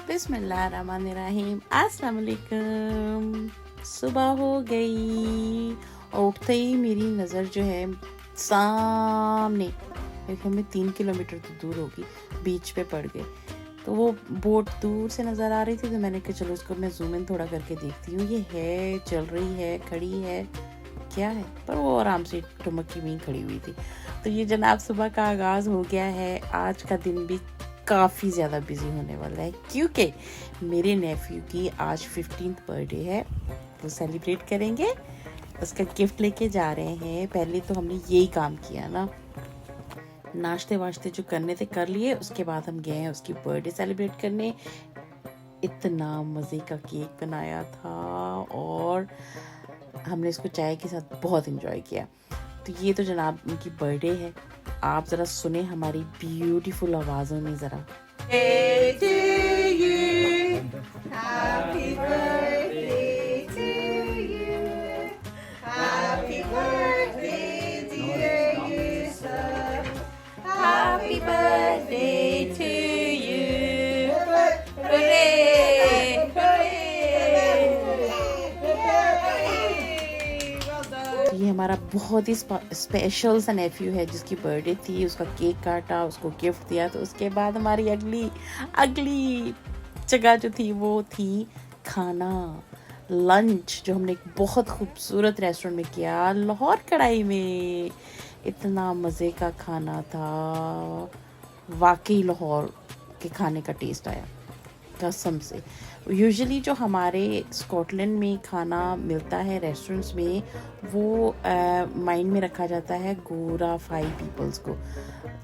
बिस्मिल्लाहिर्रहमानिर्रहीम। अस्सलाम वालेकुम। सुबह हो गई और उठते ही मेरी नज़र जो है सामने, हमें 3 किलोमीटर तो दूर होगी, बीच पे पड़ गई। तो वो बोट दूर से नज़र आ रही थी, तो मैंने कहा चलो उसको मैं जूम इन थोड़ा करके देखती हूँ, ये है, चल रही है, खड़ी है, क्या है। पर वो आराम से टुमकी में खड़ी हुई थी। तो ये जनाब सुबह का आगाज़ हो गया है। आज का दिन भी काफ़ी ज़्यादा बिजी होने वाला है क्योंकि मेरे नेफ्यू की आज 15th बर्थडे है। वो सेलिब्रेट करेंगे, उसका गिफ्ट लेके जा रहे हैं। पहले तो हमने यही काम किया ना, नाश्ते वाश्ते जो करने थे कर लिए, उसके बाद हम गए हैं उसकी बर्थडे सेलिब्रेट करने। इतना मज़े का केक बनाया था और हमने इसको चाय के साथ बहुत इन्जॉय किया। तो ये तो जनाब उनकी बर्थडे है। आप ज़रा सुने हमारी ब्यूटीफुल आवाज़ों में ज़रा। ये हमारा बहुत ही स्पेशल सा नेफ्यू है जिसकी बर्थडे थी। उसका केक काटा, उसको गिफ्ट दिया। तो उसके बाद हमारी अगली जगह जो थी वो थी खाना, लंच, जो हमने एक बहुत खूबसूरत रेस्टोरेंट में किया, लाहौर कढ़ाई में। इतना मज़े का खाना था, वाकई लाहौर के खाने का टेस्ट आया कसम से। यूजुअली जो हमारे स्कॉटलैंड में खाना मिलता है रेस्टोरेंट्स में, वो माइंड में रखा जाता है गोरा फाई पीपल्स को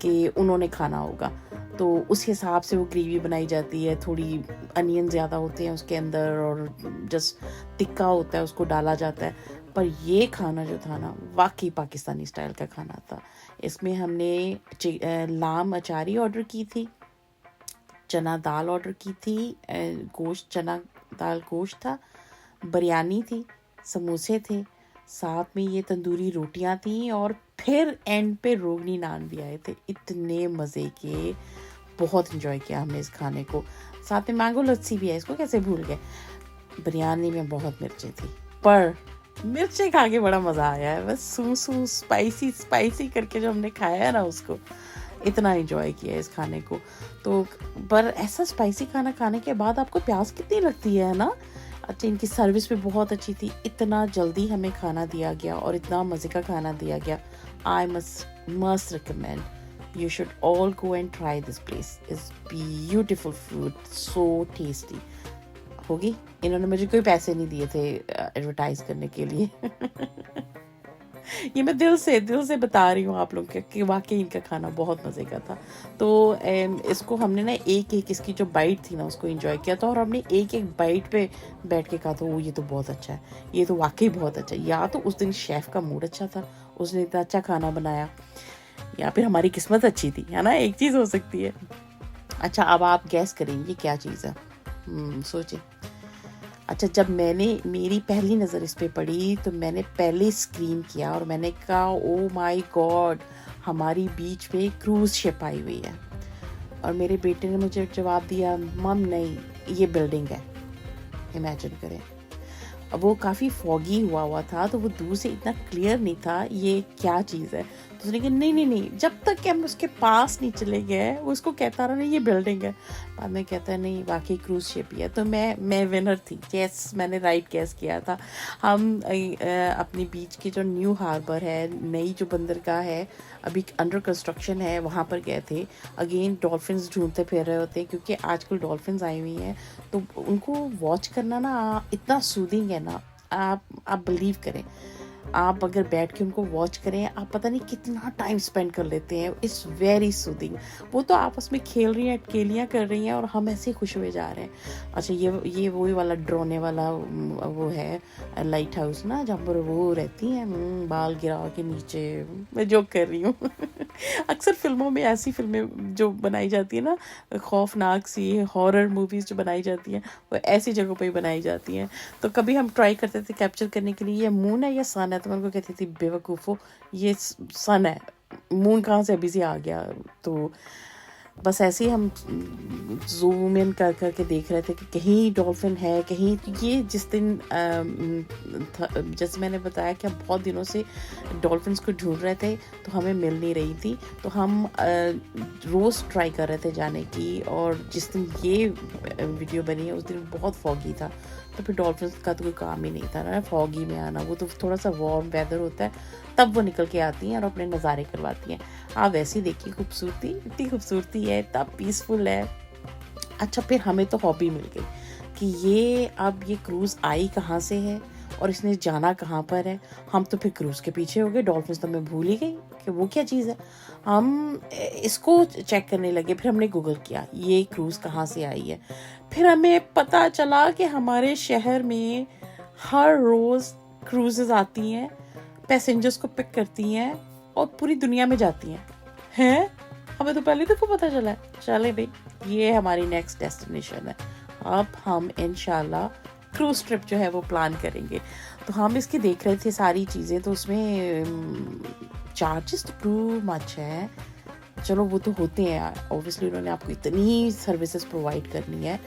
कि उन्होंने खाना होगा, तो उस हिसाब से वो ग्रेवी बनाई जाती है। थोड़ी अनियन ज़्यादा होते हैं उसके अंदर और जस्ट टिक्का होता है, उसको डाला जाता है। पर ये खाना जो था ना, वाकई पाकिस्तानी स्टाइल का खाना था। इसमें हमने लाम अचारी ऑर्डर की थी, चना दाल ऑर्डर की थी, गोश्त, चना दाल गोश्त था, बिरयानी थी, समोसे थे, साथ में ये तंदूरी रोटियां थी और फिर एंड पे रोगनी नान भी आए थे। इतने मज़े के, बहुत इन्जॉय किया हमने इस खाने को। साथ में मैंगो लस्सी भी है, इसको कैसे भूल गए। बिरयानी में बहुत मिर्चें थी, पर मिर्चें खा के बड़ा मज़ा आया है। बस सू स्पाइसी करके जो हमने खाया है ना, उसको इतना एंजॉय किया इस खाने को। तो पर ऐसा स्पाइसी खाना खाने के बाद आपको प्यास कितनी लगती है ना। अच्छा, इनकी सर्विस भी बहुत अच्छी थी। इतना जल्दी हमें खाना दिया गया और इतना मज़े का खाना दिया गया। I must recommend, you should all go and try this place. Is beautiful food, so tasty. होगी, इन्होंने मुझे कोई पैसे नहीं दिए थे एडवर्टाइज करने के लिए। ये मैं दिल से बता रही हूँ आप लोग कि वाकई इनका खाना बहुत मज़े का था। तो इसको हमने ना एक इसकी जो बाइट थी ना, उसको एंजॉय किया था और हमने एक बाइट पे बैठ के कहा था वो ये तो बहुत अच्छा है, ये तो वाकई बहुत अच्छा है। या तो उस दिन शेफ़ का मूड अच्छा था, उसने इतना अच्छा खाना बनाया, या फिर हमारी किस्मत अच्छी थी, है ना, एक चीज़ हो सकती है। अच्छा, अब आप गैस करेंगे क्या चीज़ है। सोचिए। अच्छा, जब मेरी पहली नज़र इस पे पड़ी तो मैंने पहले स्क्रीन किया और मैंने कहा ओ माय गॉड, हमारी बीच पे क्रूज़ शिप आई हुई है। और मेरे बेटे ने मुझे जवाब दिया, मम नहीं, ये बिल्डिंग है। इमेजिन करें। अब वो काफ़ी फॉगी हुआ था, तो वो दूर से इतना क्लियर नहीं था ये क्या चीज़ है। तो उसने कहा नहीं, जब तक कि हम उसके पास नहीं चले गए, वो उसको कहता रहा नहीं ये बिल्डिंग है। बाद में कहता है नहीं, वाकई क्रूज शिप ही है। तो मैं विनर थी। यस, मैंने राइट गैस किया था। हम अपनी बीच की जो न्यू हार्बर है, नई जो बंदरगाह है, अभी अंडर कंस्ट्रक्शन है, वहाँ पर गए थे। अगेन डॉल्फिन्स ढूंढते फिर रहे होते हैं क्योंकि आजकल डॉल्फिन्स आई हुई हैं, तो उनको वॉच करना ना इतना सूदिंग है ना। आप बिलीव करें, आप अगर बैठ के उनको वॉच करें, आप पता नहीं कितना टाइम स्पेंड कर लेते हैं। It's very soothing. वो तो आपस में खेल रही हैं, अटकेलियाँ कर रही हैं और हम ऐसे खुश हुए जा रहे हैं। अच्छा, ये वही वाला ड्रोने वाला वो है लाइट हाउस ना, जहाँ पर वो रहती हैं बाल गिरा के नीचे। मैं जोक कर रही हूँ। अक्सर फिल्मों में, ऐसी फिल्में जो बनाई जाती है ना, खौफनाक सी हॉरर मूवीज़ जो बनाई जाती हैं, वो ऐसी जगहों पे ही बनाई जाती हैं। तो कभी हम ट्राई करते थे कैप्चर करने के लिए, ये मून है या सन है, तो मैं उनको कहती थी बेवकूफ़ो, ये सन है, मून कहाँ से अभी से आ गया। तो बस ऐसे ही हम जूम इन कर कर के देख रहे थे कि कहीं डॉल्फिन है, कहीं। ये जिस दिन जैसे मैंने बताया कि हम बहुत दिनों से डॉल्फिन्स को ढूंढ रहे थे, तो हमें मिल नहीं रही थी। तो हम रोज़ ट्राई कर रहे थे जाने की, और जिस दिन ये वीडियो बनी है उस दिन बहुत फॉगी था, तो फिर डॉल्फिन्स का तो कोई काम ही नहीं था ना फॉगी में आना। वो तो थोड़ा सा वार्म वेदर होता है, तब वो निकल के आती हैं और अपने नज़ारे करवाती हैं। आप वैसे ही देखिए खूबसूरती, इतनी खूबसूरती है, इतना पीसफुल है। अच्छा, फिर हमें तो हॉबी मिल गई कि ये अब ये क्रूज़ आई कहाँ से है और इसने जाना कहाँ पर है। हम तो फिर क्रूज़ के पीछे हो गए, डॉल्फिन्स तो मैं भूल ही गई कि वो क्या चीज़ है। हम इसको चेक करने लगे, फिर हमने गूगल किया ये क्रूज़ कहाँ से आई है। फिर हमें पता चला कि हमारे शहर में हर रोज़ क्रूज़ेस आती हैं, पैसेंजर्स को पिक करती हैं और पूरी दुनिया में जाती हैं। हमें तो पहले तक पता चला है। चले भाई, ये हमारी नेक्स्ट डेस्टिनेशन है। अब हम इंशाल्लाह क्रूज ट्रिप जो है वो प्लान करेंगे। तो हम इसकी देख रहे थे सारी चीज़ें, तो उसमें चार्जेस तो टू मच है। चलो वो तो होते हैं, ऑब्वियसली उन्होंने आपको इतनी सर्विसेज प्रोवाइड करनी है,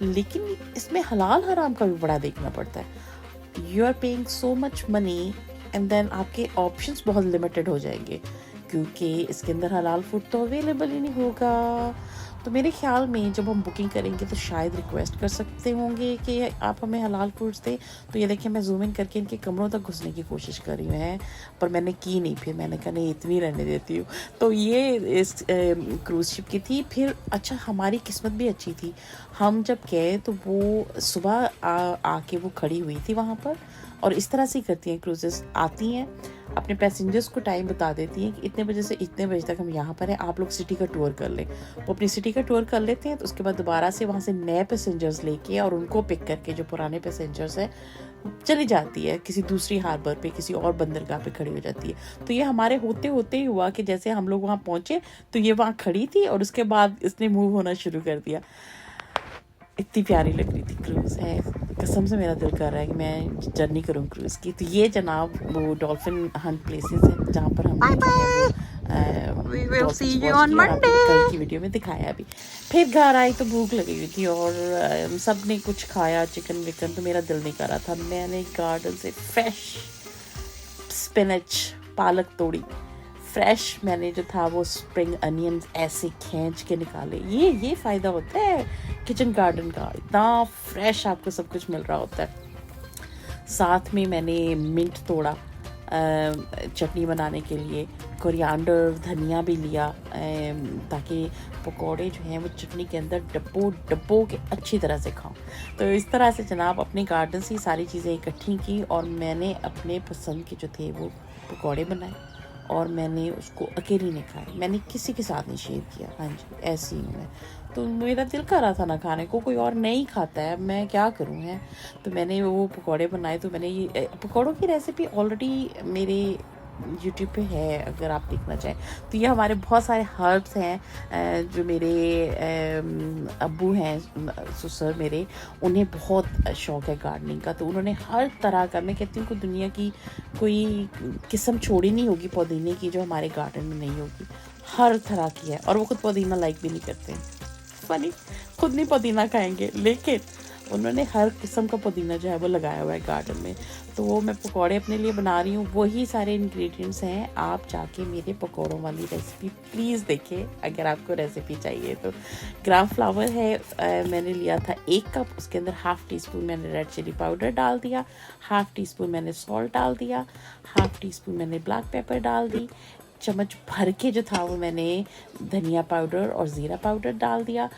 लेकिन इसमें हलाल हराम का भी बड़ा देखना पड़ता है। You are paying so much money and then आपके ऑप्शंस बहुत लिमिटेड हो जाएंगे, क्योंकि इसके अंदर हलाल फूड तो अवेलेबल ही नहीं होगा। तो मेरे ख्याल में जब हम बुकिंग करेंगे तो शायद रिक्वेस्ट कर सकते होंगे कि आप हमें हलाल फूड्स दें। तो ये देखिए, मैं जूम इन करके इनके कमरों तक घुसने की कोशिश कर रही हूँ, पर मैंने की नहीं। फिर मैंने कहा नहीं, इतनी रहने देती हूँ। तो ये इस क्रूज़ शिप की थी। फिर अच्छा, हमारी किस्मत भी अच्छी थी। हम जब गए तो वो सुबह आके वो खड़ी हुई थी वहाँ पर, और इस तरह से ही करती हैं क्रूजेस, आती हैं अपने पैसेंजर्स को टाइम बता देती हैं कि इतने बजे से इतने बजे तक हम यहाँ पर हैं, आप लोग सिटी का टूर कर लें। वो अपनी सिटी का टूर कर लेते हैं, तो उसके बाद दोबारा से वहाँ से नए पैसेंजर्स लेके और उनको पिक करके जो पुराने पैसेंजर्स हैं चली जाती है किसी दूसरी हार्बर पे, किसी और बंदरगाह पे खड़ी हो जाती है। तो ये हमारे होते होते ही हुआ कि जैसे हम लोग वहाँ पहुँचे तो ये वहाँ खड़ी थी, और उसके बाद इसने मूव होना शुरू कर दिया। इतनी प्यारी लग रही थी क्रूज़ है, कसम से मेरा दिल कर रहा है कि मैं जर्नी करूँ क्रूज़ की। तो ये जनाब वो डॉल्फिन हंट प्लेसेस है जहाँ पर हमने जो है वो डॉल्फिन वॉच किया, और आपको कल की वीडियो में दिखाया भी। फिर घर आई तो भूख लगी हुई थी, और सब ने कुछ खाया, चिकन विकन, तो मेरा दिल नहीं कर रहा था। मैंने गार्डन से फ्रेश स्पिनच, पालक तोड़ी, फ्रेश मैंने जो था वो स्प्रिंग अनियंस ऐसे खींच के निकाले। ये फ़ायदा होता है किचन गार्डन का, इतना फ्रेश आपको सब कुछ मिल रहा होता है। साथ में मैंने मिंट तोड़ा चटनी बनाने के लिए, कोरिएंडर, धनिया भी लिया, ताकि पकोड़े जो हैं वो चटनी के अंदर डब्बों के अच्छी तरह से खाऊं। तो इस तरह से जनाब अपने गार्डन से सारी चीज़ें इकट्ठी की, और मैंने अपने पसंद के जो थे वो पकोड़े बनाए, और मैंने उसको अकेली नहीं खाया, मैंने किसी के साथ नहीं शेयर किया। हाँ जी, ऐसी हूँ मैं। तो मेरा दिल कर रहा था ना खाने को, कोई और नहीं खाता है, मैं क्या करूँ है। तो मैंने वो पकौड़े बनाए। तो मैंने ये पकौड़ों की रेसिपी ऑलरेडी मेरे यूट्यूब पे है, अगर आप देखना चाहें। तो ये हमारे बहुत सारे हर्ब्स हैं जो मेरे अब्बू हैं, ससुर मेरे, उन्हें बहुत शौक़ है गार्डनिंग का। तो उन्होंने हर तरह का, मैं कहती हूँ कि दुनिया की कोई किस्म छोड़ी नहीं होगी पुदीने की जो हमारे गार्डन में नहीं होगी, हर तरह की है। और वो खुद पुदीना लाइक भी नहीं करते हैं। फनी, खुद नहीं पुदीना खाएंगे, लेकिन उन्होंने हर किस्म का पुदीना जो है वो लगाया हुआ है गार्डन में। तो वो मैं पकौड़े अपने लिए बना रही हूँ, वही सारे इंग्रेडिएंट्स हैं। आप जाके मेरे पकौड़ों वाली रेसिपी प्लीज़ देखें अगर आपको रेसिपी चाहिए तो। ग्राम फ्लावर है, मैंने लिया था 1 कप, उसके अंदर ½ टीस्पून मैंने रेड चिली पाउडर डाल दिया, ½ टीस्पून मैंने सॉल्ट डाल दिया, ½ टीस्पून मैंने ब्लैक पेपर डाल दी, चम्मच भर के जो था वो मैंने धनिया पाउडर और ज़ीरा पाउडर डाल दिया,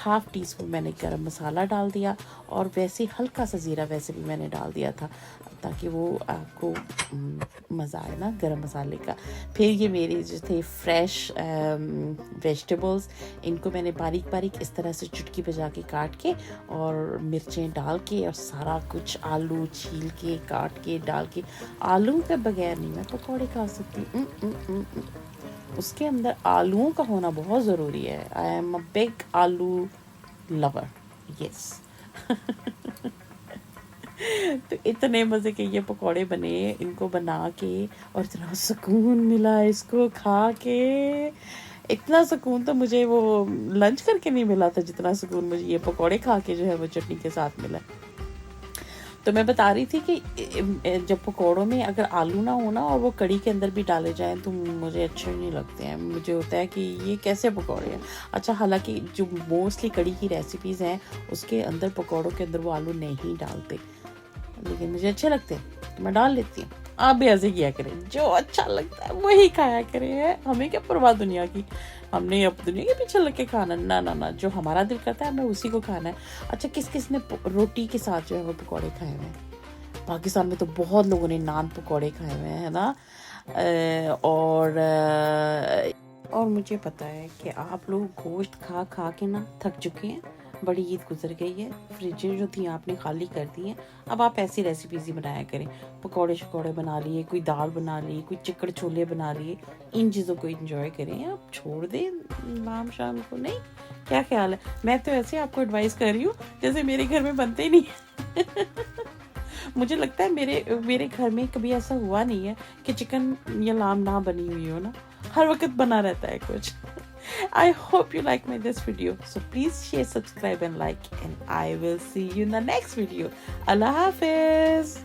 ½ टीस्पून मैंने गरम मसाला डाल दिया, और वैसे हल्का सा ज़ीरा वैसे भी मैंने डाल दिया था ताकि वो आपको मज़ा आए ना गरम मसाले का। फिर ये मेरे जो थे फ्रेश वेजिटेबल्स, इनको मैंने बारीक बारीक इस तरह से चुटकी बजा के काट के, और मिर्चें डाल के, और सारा कुछ आलू छील के काट के डाल के। आलू के बगैर नहीं मैं पकौड़े खा सकती, उसके अंदर आलूओं का होना बहुत ज़रूरी है। आई एम अ बिग आलू लवर, यस। तो इतने मज़े के ये पकौड़े बने, इनको बना के, और इतना सुकून मिला इसको खा के। इतना सुकून तो मुझे वो लंच करके नहीं मिला था जितना सुकून मुझे ये पकौड़े खा के जो है वो चटनी के साथ मिला। तो मैं बता रही थी कि जब पकौड़ों में अगर आलू ना हो ना और वो कड़ी के अंदर भी डाले जाएं तो मुझे अच्छे नहीं लगते हैं। मुझे होता है कि ये कैसे पकौड़े हैं। अच्छा, हालांकि जो मोस्टली कड़ी की रेसिपीज़ हैं उसके अंदर पकौड़ों के अंदर वो आलू नहीं डालते, लेकिन मुझे अच्छे लगते हैं तो मैं डाल लेती हूँ। आप भी ऐसे किया करें, जो अच्छा लगता है वही खाया करें। हमें क्या परवाह दुनिया की, हमने अब दुनिया के पीछे लग के खाना, ना ना ना, जो हमारा दिल करता है हमें उसी को खाना है। अच्छा, किस किस ने रोटी के साथ जो है वो पकौड़े खाए हुए हैं? पाकिस्तान में तो बहुत लोगों ने नान पकौड़े खाए हुए हैं, है ना। और मुझे पता है कि आप लोग गोश्त खा खा के ना थक चुके हैं। बड़ी ईद गुजर गई है, फ्रिजें जो थी आपने खाली कर दी हैं। अब आप ऐसी रेसिपीज ही बनाया करें। पकौड़े शकौड़े बना लिए, कोई दाल बना ली, कोई चिकड़ छोले बना लिए, इन चीज़ों को इंजॉय करें। आप छोड़ दें नाम शाम को, नहीं? क्या ख्याल है? मैं तो ऐसे आपको एडवाइस कर रही हूँ जैसे मेरे घर में बनते ही नहीं मुझे लगता है मेरे घर में कभी ऐसा हुआ नहीं है कि चिकन या लाम ना बनी हुई हो ना, हर वक्त बना रहता है कुछ। I hope you like this video. So please share, subscribe and like, and I will see you in the next video. Allah Hafiz.